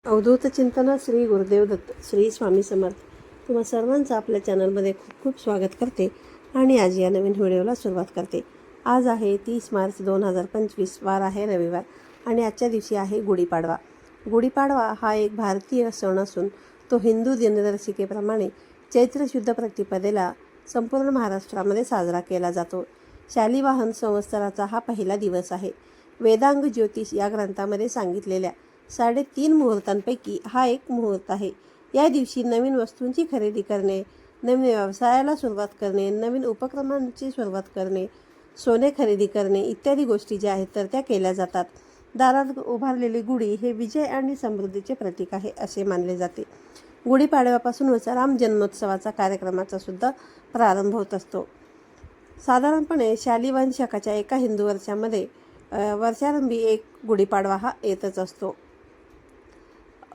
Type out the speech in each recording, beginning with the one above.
अवधूत चिंतन श्री गुरुदेव दत्त श्री स्वामी समर्थ. तुम्हा सर्वांचं आपल्या चॅनलमध्ये खूप खूप स्वागत करते आणि आज या नवीन व्हिडिओला सुरुवात करते. आज आहे 30 मार्च 2025, वार आहे रविवार आणि आजच्या दिवशी आहे गुढीपाडवा. गुढीपाडवा हा एक भारतीय सण असून तो हिंदू दिनदर्शिकेप्रमाणे चैत्र शुद्ध प्रतिपदेला संपूर्ण महाराष्ट्रामध्ये साजरा केला जातो. शालिवाहन संवत्सराचा हा पहिला दिवस आहे. वेदांग ज्योतिष या ग्रंथामध्ये सांगितलेल्या 3.5 मुहूर्तांपैकी हा एक मुहूर्त आहे. या दिवशी नवीन वस्तूंची खरेदी करणे, नवीन व्यवसायाला सुरुवात करणे, नवीन उपक्रमांची सुरुवात करणे, सोने खरेदी करणे इत्यादी गोष्टी ज्या आहेत तर त्या केल्या जातात. दारात उभारलेली गुढी हे विजय आणि समृद्धीचे प्रतीक आहे असे मानले जाते. गुढीपाडव्यापासूनच राम जन्मोत्सवाचा कार्यक्रमाचा सुद्धा प्रारंभ होत असतो. साधारणपणे शालिवाहन शकाच्या एका हिंदू वर्षामध्ये वर्षारंभी एक गुढीपाडवा हा येतच असतो.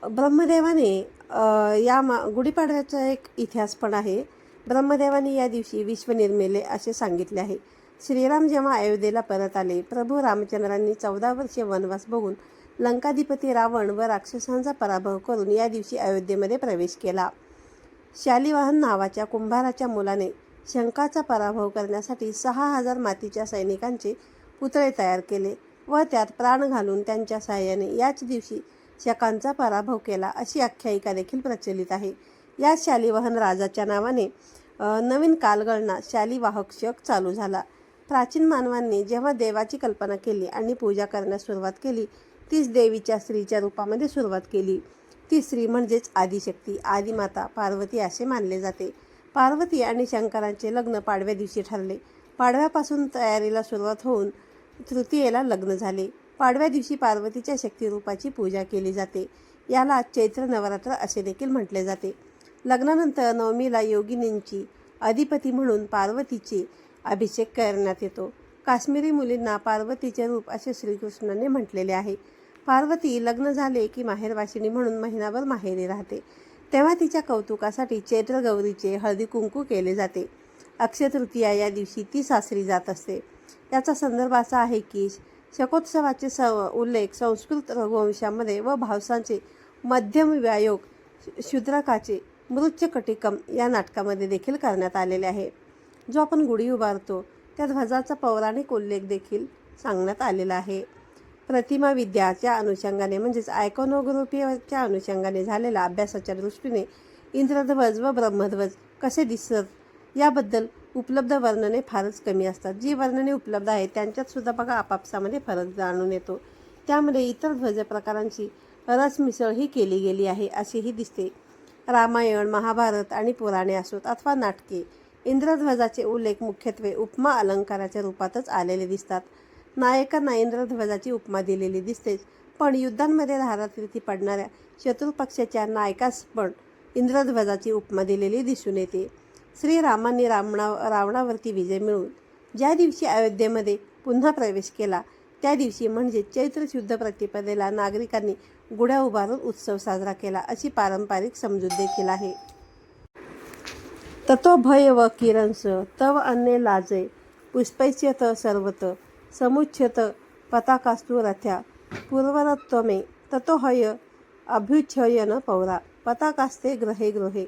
ब्रह्मदेवाने गुढीपाडव्याचा एक इतिहास पण आहे. ब्रह्मदेवाने या दिवशी विश्व निर्मिले असे सांगितले आहे. श्रीराम जेव्हा अयोध्येला परत आले, प्रभू रामचंद्रांनी 14 वर्षे वनवास बघून लंकाधिपती रावण व राक्षसांचा पराभव करून या दिवशी अयोध्येमध्ये प्रवेश केला. शालिवाहन नावाच्या कुंभाराच्या मुलाने शंकाचा पराभव करण्यासाठी 6000 मातीच्या सैनिकांचे पुतळे तयार केले व त्यात प्राण घालून त्यांच्या सहाय्याने याच दिवशी शकांचा पराभव केला अशी आख्यायिका देखील प्रचलित आहे. या शालिवाहन राजाच्या नावाने नवीन कालगणना शालिवाहक शक चालू झाला. प्राचीन मानवांनी जेव्हा देवाची कल्पना केली आणि पूजा करण्यास सुरुवात केली, तीच देवीच्या स्त्रीच्या रूपामध्ये सुरुवात केली. ती स्त्री म्हणजेच आदिशक्ती, आदिमाता पार्वती असे मानले जाते. पार्वती आणि शंकरांचे लग्न पाडव्या दिवशी ठरले. पाडव्यापासून तयारीला सुरुवात होऊन तृतीयेला लग्न झाले. पाडव्या दिवशी पार्वतीच्या शक्तिरूपाची पूजा केली जाते. याला चैत्र नवरात्र असे देखील म्हटले जाते. लग्नानंतर नवमीला योगिनींची अधिपती म्हणून पार्वतीचे अभिषेक करण्यात येतो. काश्मीरी मुलींना पार्वतीचे रूप असे श्रीकृष्णाने म्हटलेले आहे. पार्वती लग्न झाले की माहेरवाशिनी म्हणून महिनाभर माहेरी राहते. तेव्हा तिच्या कौतुकासाठी चैत्र गौरीचे हळदी कुंकू केले जाते. अक्षय तृतीया या दिवशी ती सासरी जात असते. याचा संदर्भ असा आहे की शकोत्सवाचे उल्लेख संस्कृत रघुवंशामध्ये व भावसांचे मध्यम व्यायोग शूद्रकाचे मृच्छकटिकम या नाटकामध्ये देखील करण्यात आलेले आहे. जो आपण गुढी उभारतो त्या ध्वजाचा पौराणिक उल्लेख देखील सांगण्यात आलेला आहे. प्रतिमा विद्याच्या अनुषंगाने म्हणजेच आयकॉनोग्राफीच्या अनुषंगाने झालेल्या अभ्यासाच्या दृष्टीने इंद्रध्वज व ब्रह्मध्वज कसे दिसत याबद्दल उपलब्ध वर्णने फारच कमी असतात. जी वर्णने उपलब्ध आहेत त्यांच्यात सुद्धा बघा आपापसामध्ये फरक जाणून येतो. त्यामध्ये इतर ध्वज प्रकारांची रसमिसळ ही केली गेली आहे असेही दिसते. रामायण, महाभारत आणि पुराणे असोत अथवा नाटके, इंद्रध्वजाचे उल्लेख मुख्यत्वे उपमा अलंकाराच्या रूपातच आलेले दिसतात. नायकांना इंद्रध्वजाची उपमा दिलेली दिसतेच, पण युद्धांमध्ये धारातीर्थी पडणाऱ्या शत्रुपक्षाच्या नायकास पण इंद्रध्वजाची उपमा दिलेली दिसून येते. श्रीरामांनी रावणावरती विजय मिळवून ज्या दिवशी अयोध्येमध्ये पुन्हा प्रवेश केला त्या दिवशी म्हणजे चैत्र शुद्ध प्रतिपदेला नागरिकांनी गुढ्या उभारून उत्सव साजरा केला अशी पारंपरिक समजूत देखील आहे. ततो भय व किरणस तव अन्ये लाजय पुष्पैच्यत सर्वत समुच्यत पताकास्तु रथ्या पूर्वरत्वमे ततो हय अभ्युच्छयन पौरा पताकास्ते ग्रहे गृहे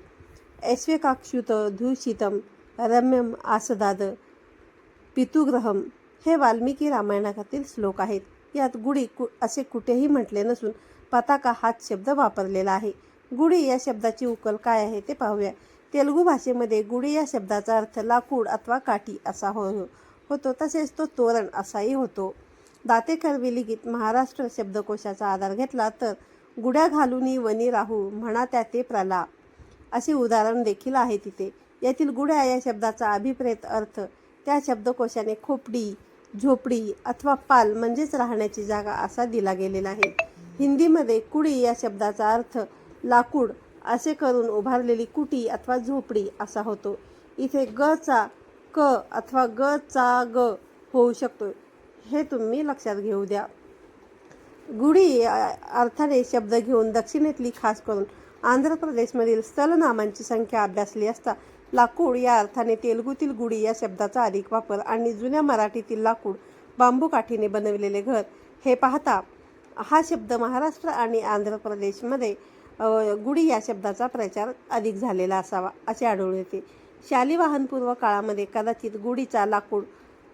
ऐश्वेकाक्षुत धूषितम रम्यम आसदाद पितुग्रहम हे वाल्मिकी रामायणातील श्लोक आहेत. यात गुढी असे कुठेही म्हटले नसून पताका हाच शब्द वापरलेला आहे. गुढी या शब्दाची उकल काय आहे ते पाहूया. तेलुगू भाषेमध्ये गुढी या शब्दाचा अर्थ लाकूड अथवा काठी असा होतो. तसेच तो तोरण असाही होतो. दातेकर विलिखित महाराष्ट्र शब्दकोशाचा आधार घेतला तर गुढ्या घालुनी वनी राहू म्हणा त्या ते प्रला असे उदाहरण देखील आहे तिथे. यातील गुढ्या या शब्दाचा अभिप्रेत अर्थ त्या शब्दकोशाने खोपडी, झोपडी अथवा पाल म्हणजेच राहण्याची जागा असा दिला गेलेला आहे. हिंदीमध्ये कुडी या शब्दाचा अर्थ लाकूड असे करून उभारलेली कुटी अथवा झोपडी असा होतो. इथे ग चा क अथवा ग चा ग होऊ शकतो, हे तुम्ही लक्षात घेऊ द्या. गुढी अर्थाने शब्द घेऊन दक्षिणेतली खास करून आंध्र प्रदेशमधील स्थलनामांची संख्या अभ्यासली असता लाकूड या अर्थाने तेलुगूतील गुढी या शब्दाचा अधिक वापर आणि जुन्या मराठीतील लाकूड बांबू काठीने बनविलेले घर हे पाहता हा शब्द महाराष्ट्र आणि आंध्र प्रदेशमध्ये गुढी या शब्दाचा प्रचार अधिक झालेला असावा असे आढळून येते. शालिवाहनपूर्व काळामध्ये कदाचित गुढीचा लाकूड,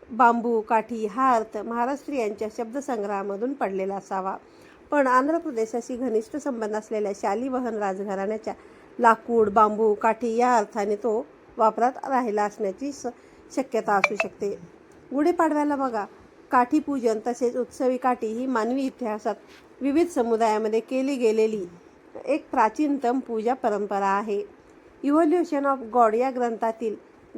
बांबू, काठी हा अर्थ महाराष्ट्रीयांच्या शब्दसंग्रहामधून पडलेला असावा. पण आंध्र प्रदेशाशी घनिष्ठ संबंध असलेल्या शालिवाहन राजघराण्याच्या लाकूड, बांबू, काठी या अर्थाने तो वापरात राहिला असण्याची शक्यता असू शकते. गुढीपाडव्याला बघा, काठीपूजन तसेच उत्सवी काठी ही मानवी इतिहासात विविध समुदायामध्ये केली गेलेली एक प्राचीनतम पूजा परंपरा आहे. इव्होल्युशन ऑफ गॉड या ग्रंथातील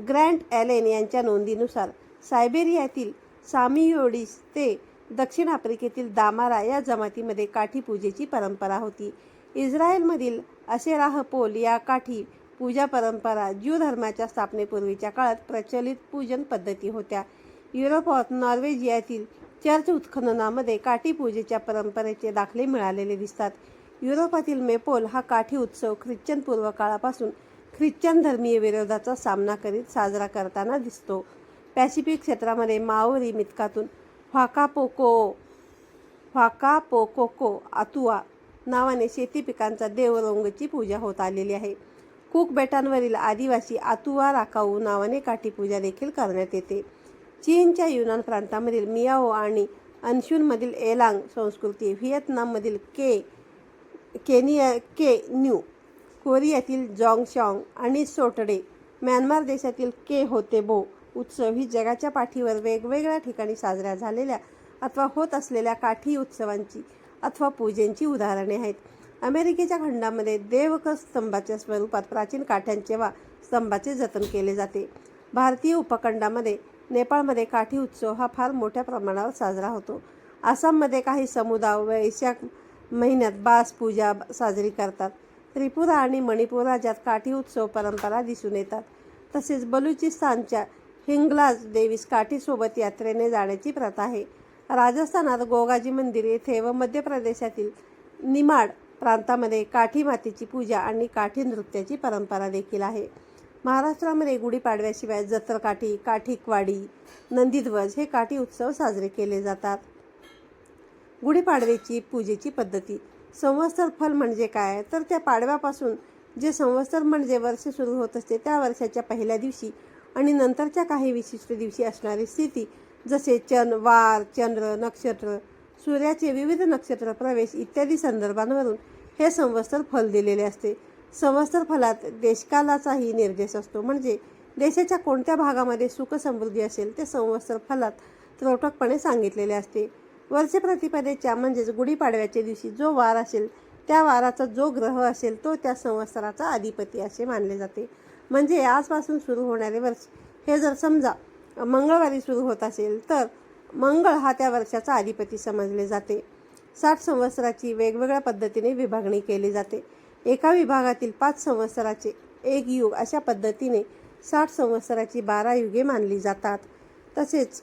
ग्रँट ॲलेन यांच्या नोंदीनुसार सायबेरियातील सामियोडिस ते दक्षिण आफ्रिकेतील दामारा या जमातीमध्ये काठी पूजेची परंपरा होती. इस्रायलमधील अशेराह पोल या काठी पूजा परंपरा ज्यू धर्माच्या स्थापनेपूर्वीच्या काळात प्रचलित पूजन पद्धती होत्या. युरोपात नॉर्वेजियातील चर्च उत्खननामध्ये काठी पूजेच्या परंपरेचे दाखले मिळालेले दिसतात. युरोपातील मेपोल हा काठी उत्सव ख्रिश्चन पूर्व काळापासून ख्रिश्चन धर्मीय विरोधाचा सामना करीत साजरा करताना दिसतो. पॅसिफिक क्षेत्रामध्ये माओरी मिथकातून व्हाकापोकोको आतुआ नावाने शेती पिकांचा देव रोंगची पूजा होत आलेली आहे. कुक बेटांवरील आदिवासी आतुआ राकाऊ नावाने काठी पूजा देखील करण्यात येते. चीनच्या युनान प्रांतामधील मियाओ आणि अनशूनमधील एलांग संस्कृती, व्हिएतनाममधील के न्यू, कोरियातील जॉंगशॉंग आणि सोटडे, म्यानमार देशातील के होतेबो उत्सव ही जगाच्या पाठीवर वेगवेगळ्या ठिकाणी साजऱ्या झालेल्या अथवा होत असलेल्या काठी उत्सवांची अथवा पूजेची उदाहरणे आहेत. अमेरिकेच्या खंडामध्ये देवक स्तंभाच्या स्वरूपात प्राचीन काठ्यांचे वा स्तंभाचे जतन केले जाते. भारतीय उपखंडामध्ये नेपाळमध्ये काठी उत्सव हा फार मोठ्या प्रमाणावर साजरा होतो. आसाममध्ये काही समुदाय वैशाख महिन्यात बास पूजा साजरी करतात. त्रिपुरा आणि मणिपूर राज्यात काठी उत्सव परंपरा दिसून येतात. तसेच बलुचिस्तानच्या हिंगलाज देवीस काठीसोबत यात्रेने जाण्याची प्रथा आहे. राजस्थानात गोगाजी मंदिर येथे व मध्य प्रदेशातील निमाड प्रांतामध्ये काठी मातेची पूजा आणि काठी नृत्याची परंपरा देखील आहे. महाराष्ट्रामध्ये गुढीपाडव्याशिवाय जत्रकाठी, काठीकवाडी, नंदीध्वज हे काठी उत्सव साजरे केले जातात. गुढीपाडव्याची पूजेची पद्धती. संवत्सर फल म्हणजे काय, तर त्या पाडव्यापासून जे संवत्सर म्हणजे वर्ष सुरू होत असते त्या वर्षाच्या पहिल्या दिवशी आणि नंतरच्या काही विशिष्ट दिवशी असणारी स्थिती, जसे वार, चंद्र, नक्षत्र, सूर्याचे विविध नक्षत्र प्रवेश इत्यादी संदर्भांवरून हे संवत्सर फल दिलेले असते. संवत्सर फलात देशकालाचाही निर्देश असतो, म्हणजे देशाच्या कोणत्या भागामध्ये सुख समृद्धी असेल ते संवत्सर फलात त्रोटकपणे सांगितलेले असते. वर्ष प्रतिपदेच्या म्हणजेच गुढीपाडव्याच्या दिवशी जो वार असेल त्या वाराचा जो ग्रह असेल तो त्या संवत्सराचा अधिपती असे मानले जाते. म्हणजे आजपासून सुरू होणारे वर्ष हे जर समजा मंगळवारी सुरू होत असेल तर मंगळ हा त्या वर्षाचा अधिपती समजले जाते. 60 संवत्सराची वेगवेगळ्या पद्धतीने विभागणी केली जाते. एका विभागातील 5 संवत्सराचे एक युग अशा पद्धतीने 60 संवत्सराची 12 युगे मानली जातात. तसेच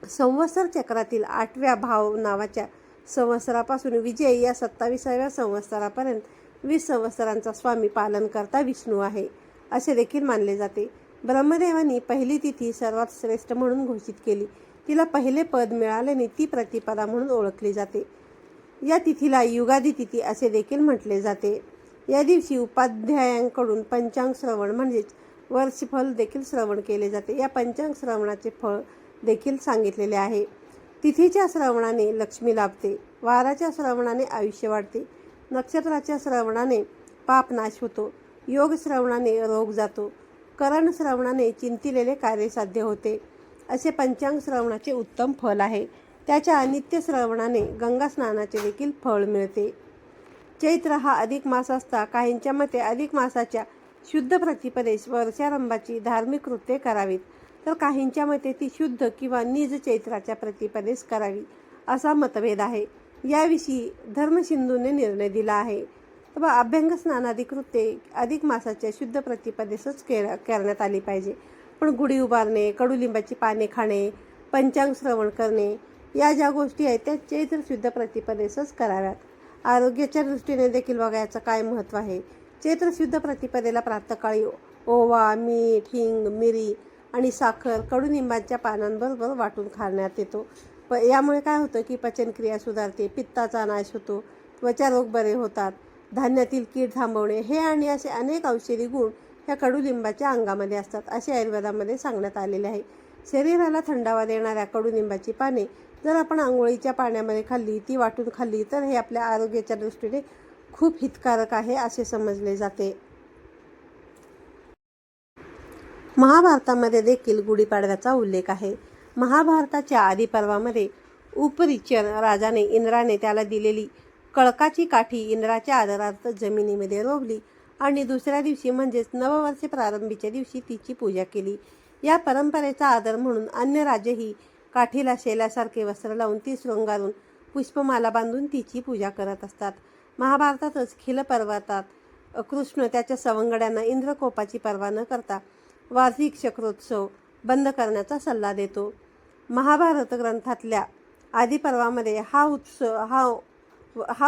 संवत्सर चक्रातील 8व्या भाव नावाच्या संवत्सरापासून विजय या 27व्या संवत्सरापर्यंत 20 संवत्सरांचा स्वामी पालनकर्ता विष्णू आहे असे देखील मानले जाते. ब्रह्मदेवानी पहिली तिथी सर्वात श्रेष्ठ म्हणून घोषित केली. तिला पहिले पद मिळाल्याने ती प्रतिपदा म्हणून ओळखली जाते. या तिथीला युगादी तिथी असे देखील म्हटले जाते. या दिवशी उपाध्यायांकडून पंचांग श्रवण म्हणजेच वर्षफल देखील श्रवण केले जाते. या पंचांग श्रवणाचे फळ देखील सांगितलेले आहे. तिथीच्या श्रवणाने लक्ष्मी लाभते, वाराच्या श्रवणाने आयुष्य वाढते, नक्षत्राच्या श्रवणाने पाप नाश होतो, योग श्रवणाने रोग जातो, करण श्रवणाने चिंतिलेले कार्य साध्य होते असे पंचांग श्रवणाचे उत्तम फल आहे. त्याच्या नित्य श्रवणाने गंगा स्नानाचे देखील फळ मिळते. चैत्र हा अधिक मास असता काहींच्या मते अधिक मासाच्या शुद्ध प्रतिपदेस वर्षारंभाची धार्मिक कृत्ये करावीत, तर काहींच्या मते ती शुद्ध किंवा निज चैत्राच्या प्रतिपदेस करावी असा मतभेद आहे. याविषयी धर्मसिंधूने निर्णय दिला आहे. तर अभ्यंग स्नानादी कृत्ये अधिक मासाच्या शुद्ध प्रतिपदेसच करण्यात आली पाहिजे. पण गुढी उभारणे, कडुलिंबाची पाने खाणे, पंचांग श्रवण करणे या ज्या गोष्टी आहेत त्या चैत्र शुद्ध प्रतिपदेसच कराव्यात. आरोग्याच्या दृष्टीने देखील बघायचं काय महत्त्व आहे. चैत्र शुद्ध प्रतिपदेला प्रातःकाळी ओवा, मीठ, हिंग, मिरी आणि साखर कडुनिंबाच्या पानांबरोबर वाटून खाण्यात येतो. यामुळे काय होतं की पचनक्रिया सुधारते, पित्ताचा नाश होतो, त्वचा रोग बरे होतात, धान्यातील कीड थांबवणे हे आणि असे अनेक औषधी गुण ह्या कडुलिंबाच्या अंगामध्ये असतात असे आयुर्वेदामध्ये सांगण्यात आलेले आहे. शरीराला थंडावा देणाऱ्या कडुलिंबाची पाने जर आपण आंघोळीच्या पाण्यामध्ये खाल्ली, ती वाटून खाल्ली तर हे आपल्या आरोग्याच्या दृष्टीने खूप हितकारक आहे असे समजले जाते. महाभारतामध्ये देखील गुढीपाडव्याचा उल्लेख आहे. महाभारताच्या आदी पर्वामध्ये उपरिचर राजाने इंद्राने त्याला दिलेली कळकाची काठी इंद्राच्या आदरार्थ जमिनीमध्ये रोवली आणि दुसऱ्या दिवशी म्हणजेच नववर्ष प्रारंभीच्या दिवशी तिची पूजा केली. या परंपरेचा आदर म्हणून अन्य राजेही काठीला शेल्यासारखे वस्त्र लावून ती शृंगारून पुष्पमाला बांधून तिची पूजा करत असतात. महाभारतातच खिल पर्वतात कृष्ण त्याच्या सवंगड्यांना इंद्रकोपाची पर्वा न करता वार्षिक चक्रोत्सव बंद करण्याचा सल्ला देतो. महाभारत ग्रंथातल्या आदी पर्वामध्ये हा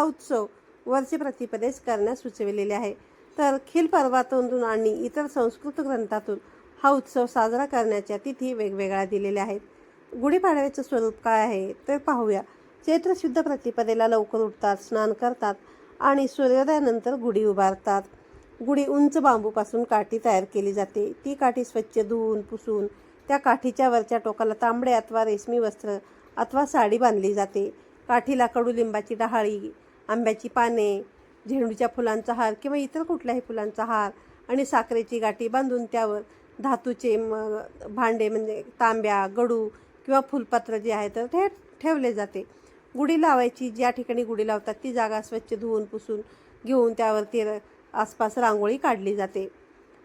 उत्सव वर्ष प्रतिपदेस करण्यास सुचविलेले आहे. तर खिल पर्वातून आणि इतर संस्कृत ग्रंथातून हा उत्सव साजरा करण्याच्या तिथी वेगवेगळ्या दिलेल्या आहेत. गुढीपाडव्याचं स्वरूप काय आहे तर पाहूया. चैत्र शुद्ध प्रतिपदेला लवकर उठतात, स्नान करतात आणि सूर्योदयानंतर गुढी उभारतात. गुढी उंच बांबूपासून काठी तयार केली जाते. ती काठी स्वच्छ धुवून पुसून त्या काठीच्या वरच्या टोकाला तांबडे अथवा रेशमी वस्त्र अथवा साडी बांधली जाते. काठीला कडुलिंबाची डहाळी, आंब्याची पाने, झेंडूच्या फुलांचा हार किंवा इतर कुठल्याही फुलांचा हार आणि साखरेची गाठी बांधून त्यावर धातूचे भांडे म्हणजे तांब्या, गडू किंवा फुलपत्र जे आहे तर ते ठेवले जाते. गुढी लावायची ज्या ठिकाणी गुढी लावतात ती जागा स्वच्छ धुवून पुसून घेऊन त्यावरती आसपास रांगोळी काढली जाते.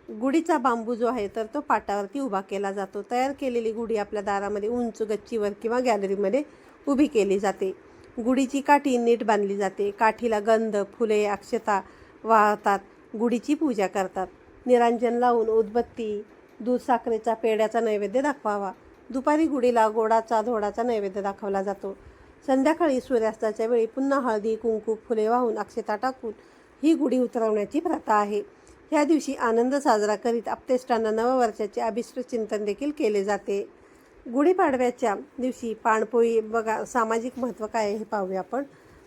गुढीचा बांबू जो आहे तर तो पाटावरती उभा केला जातो. तयार केलेली गुढी आपल्या दारामध्ये उंच गच्चीवर किंवा गॅलरीमध्ये उभी केली जाते. गुढीची काठी नीट बांधली जाते. काठीला गंध, फुले, अक्षता वाहतात. गुढीची पूजा करतात. निरांजन लावून उदबत्ती, दूध साखरेचा पेढ्याचा नैवेद्य दाखवावा. दुपारी गुढीला गोडाचा धोडाचा नैवेद्य दाखवला जातो. संध्याकाळी सूर्यास्ताच्या वेळी पुन्हा हळदी, कुंकू, फुले वाहून अक्षता टाकून ही गुढी उतरवण्याची प्रथा आहे. ह्या दिवशी आनंद साजरा करीत आप्तेष्टांना नववर्षाचे अभिष्ट चिंतन देखील केले जाते. गुढीपाडव्याच्या दिवशी पाणपोळी बघा, सामाजिक महत्त्व काय आहे हे पाहूया आपण.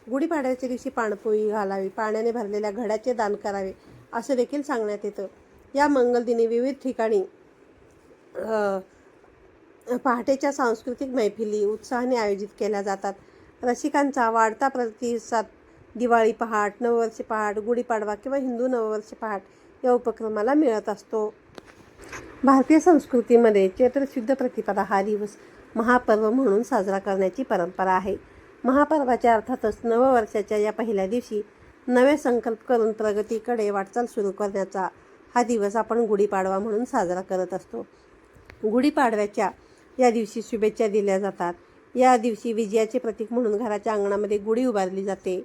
गुढीपाडव्याच्या दिवशी पाणपोळी घालावी, पाण्याने भरलेल्या घड्याचे दान करावे असं देखील सांगण्यात येतं. या मंगलदिनी विविध ठिकाणी पहाटेच्या सांस्कृतिक मैफिली उत्साहाने आयोजित केल्या जातात. रसिकांचा वाढता प्रतिसाद दिवाळी पहाट, नववर्ष पहाट, गुढीपाडवा किंवा हिंदू नववर्ष पहाट या उपक्रमाला मिळत असतो. भारतीय संस्कृतीमध्ये चैत्र शुद्ध प्रतिपदा हा दिवस महापर्व म्हणून साजरा करण्याची परंपरा आहे. महापर्वाच्या अर्थातच नववर्षाच्या या पहिल्या दिवशी नवे संकल्प करून प्रगतीकडे वाटचाल सुरू करण्याचा हा दिवस आपण गुढीपाडवा म्हणून साजरा करत असतो. गुढीपाडव्याच्या या दिवशी शुभेच्छा दिल्या जातात. या दिवशी विजयाचे प्रतीक म्हणून घराच्या अंगणामध्ये गुढी उभारली जाते.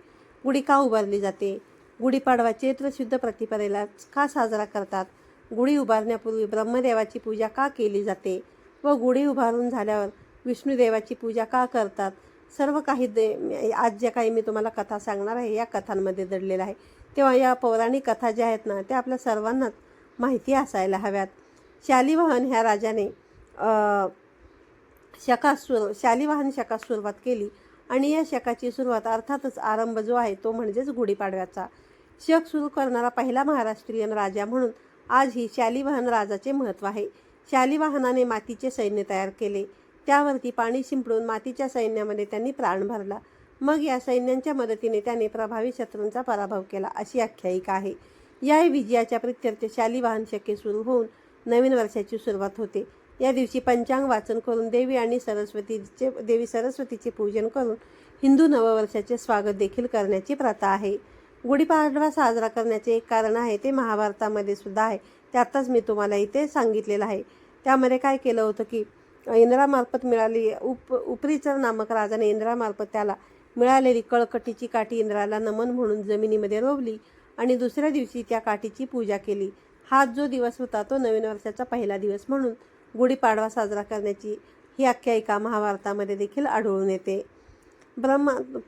गुढी का उभारली जाते? गुढीपाडवा चैत्र शुद्ध प्रतिपदेला का साजरा करतात? गुढी उभारण्यापूर्वी ब्रह्मदेवाची पूजा का केली जाते व गुढी उभारून झाल्यावर विष्णुदेवाची पूजा का करतात? सर्व काही आज ज्या काही मी तुम्हाला कथा सांगणार आहे या कथांमध्ये दडलेलं आहे. तेव्हा या पौराणिक कथा ज्या आहेत ना त्या आपल्या सर्वांनाच माहिती असायला हव्यात. शालिवाहन ह्या राजाने शालिवाहन शकास सुरुवात केली आणि या शकाची सुरुवात अर्थातच आरंभ जो आहे तो म्हणजेच गुढीपाडव्याचा. शक सुरू करणारा पहिला महाराष्ट्रीयन राजा म्हणून आजही शालिवाहन राजाचे महत्त्व आहे. शालिवाहनाने मातीचे सैन्य तयार केले. त्यावरती पाणी शिंपडून मातीच्या सैन्यामध्ये त्यांनी प्राण भरला. मग या सैन्यांच्या मदतीने त्याने प्रभावी शत्रूंचा पराभव केला अशी आख्यायिका आहे. या विजयाच्या प्रित्यर्थ शालिवाहन शके सुरू होऊन नवीन वर्षाची सुरुवात होते. या दिवशी पंचांग वाचन करून देवी सरस्वतीचे पूजन करून हिंदू नववर्षाचे स्वागत देखील करण्याची प्रथा आहे. गुढीपाडवा साजरा करण्याचे एक कारण आहे ते महाभारतामध्ये सुद्धा आहे. त्यातच मी तुम्हाला इथे सांगितलेलं आहे. त्यामध्ये काय केलं होतं की इंद्रामार्फत मिळाली उपरिचर नामक राजाने इंद्रामार्फत त्याला मिळालेली कळकटीची काठी इंद्राला नमन म्हणून जमिनीमध्ये रोवली आणि दुसऱ्या दिवशी त्या काठीची पूजा केली. हा जो दिवस होता तो नवीन वर्षाचा पहिला दिवस म्हणून गुढीपाडवा साजरा करण्याची ही आख्यायिका महाभारतामध्ये देखील आढळून येते.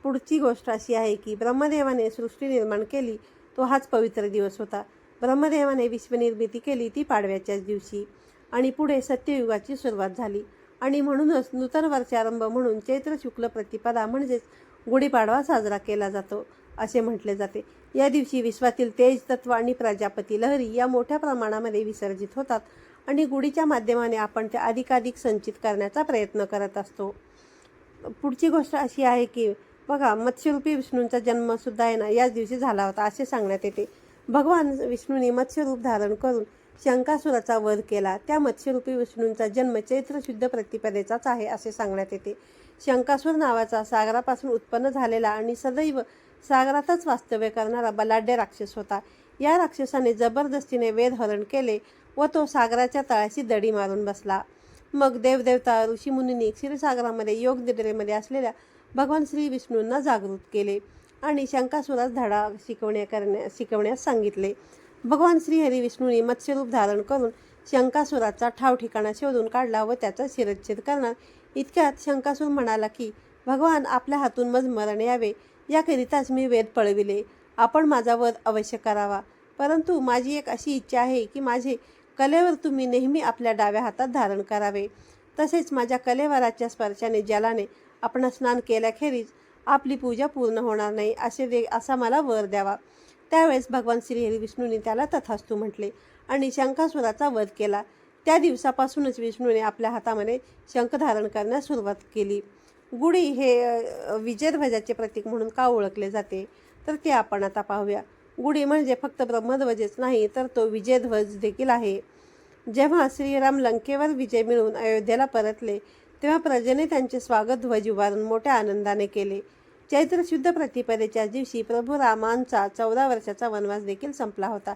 पुढची गोष्ट अशी आहे की ब्रह्मदेवाने सृष्टी निर्माण केली तो हाच पवित्र दिवस होता. ब्रह्मदेवाने विश्वनिर्मिती केली ती पाडव्याच्याच दिवशी आणि पुढे सत्ययुगाची सुरुवात झाली. आणि म्हणूनच नूतन वर्षारंभ म्हणून चैत्र शुक्ल प्रतिपदा म्हणजेच गुढीपाडवा साजरा केला जातो असे म्हटले जाते. या दिवशी विश्वातील तेज तत्व आणि प्रजापती लहरी या मोठ्या प्रमाणामध्ये विसर्जित होतात आणि गुढीच्या माध्यमाने आपण त्या अधिकाधिक संचित करण्याचा प्रयत्न करत असतो. पुढची गोष्ट अशी आहे की बघा, मत्स्यरूपी विष्णूंचा जन्मसुद्धा आहे ना याच दिवशी झाला होता असे सांगण्यात येते. भगवान विष्णूंनी मत्स्यरूप धारण करून शंकासुराचा वध केला. त्या मत्स्यरूपी विष्णूंचा जन्म चैत्र शुद्ध प्रतिपदेचाच आहे असे सांगण्यात येते. शंकासूर नावाचा सागरापासून उत्पन्न झालेला आणि सदैव सागरातच वास्तव्य करणारा बलाढ्य राक्षस होता. या राक्षसाने जबरदस्तीने वेदहरण केले व तो सागराच्या तळाशी दडी मारून बसला. मग देवदेवता ऋषीमुनींनी क्षीरसागरामध्ये योग निद्रेमध्ये असलेल्या भगवान श्री विष्णूंना जागृत केले आणि शंकासुरास धडा शिकवण्यास सांगितले. भगवान श्रीहरी विष्णूंनी मत्स्यरूप धारण करून शंकासुराचा ठाव ठिकाणा शोधून काढला व त्याचा शिरच्छेद करणार. इतक्यात शंकासूर म्हणाला की भगवान, आपल्या हातून मज मरण यावे याकरिताच मी वेद पळविले. आपण माझा वध अवश्य करावा. परंतु माझी एक अशी इच्छा आहे की माझे कलेवर तुम्ही नेहमी आपल्या डाव्या हातात धारण करावे. तसेच माझ्या कलेवराच्या स्पर्शाने जलाने आपण स्नान केल्याखेरीज आपली पूजा पूर्ण होणार नाही असा मला वर द्यावा. त्यावेळेस भगवान श्रीहरी विष्णूंनी त्याला तथास्तु म्हटले आणि शंकासुराचा वध केला. त्या दिवसापासूनच विष्णूने आपल्या हातामध्ये शंख धारण करण्यास सुरुवात केली. गुढी हे विजयध्वजाचे प्रतीक म्हणून का ओळखले जाते तर ते आपण आता पाहूया. गुढी म्हणजे फक्त ब्रह्मध्वजच नाही तर तो विजयध्वज देखील आहे. जेव्हा श्रीराम लंकेवर विजय मिळवून अयोध्येला परतले तेव्हा प्रजेने त्यांचे स्वागत ध्वज उभारून मोठ्या आनंदाने केले. चैत्र शुद्ध प्रतिपदेच्या दिवशी प्रभू रामांचा 14 वर्षाचा वनवास देखील संपला होता.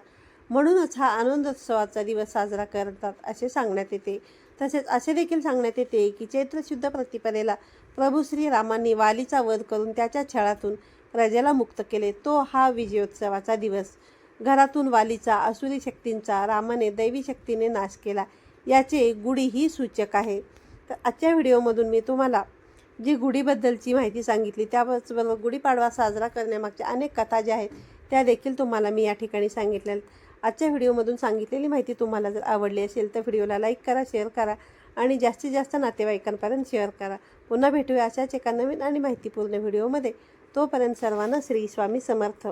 म्हणूनच हा आनंदोत्सवाचा दिवस साजरा करतात असे सांगण्यात येते. तसेच असे देखील सांगण्यात येते की चैत्र शुद्ध प्रतिपदेला प्रभू श्रीरामांनी वालीचा वध करून त्याच्या छळातून प्रजेला मुक्त केले. तो हा विजयोत्सवाचा दिवस. घरातून वालीचा असुरी शक्तींचा रामाने दैवी शक्तीने नाश केला याचे गुढी ही सूचक आहे. तर आजच्या व्हिडिओमधून मी तुम्हाला जी गुढीबद्दलची माहिती सांगितली त्याचबरोबर गुढीपाडवा साजरा करण्यामागच्या अनेक कथा ज्या आहेत त्या देखील तुम्हाला मी या ठिकाणी सांगितल्या. आजच्या व्हिडिओमधून सांगितलेली माहिती तुम्हाला जर आवडली असेल तर व्हिडिओला लाईक करा, शेअर करा आणि जास्तीत जास्त नातेवाईकांपर्यंत शेअर करा. पुन्हा भेटूया अशाच एका नवीन आणि माहितीपूर्ण व्हिडिओमध्ये. तोपर्यंत सर्वांना श्री स्वामी समर्थ.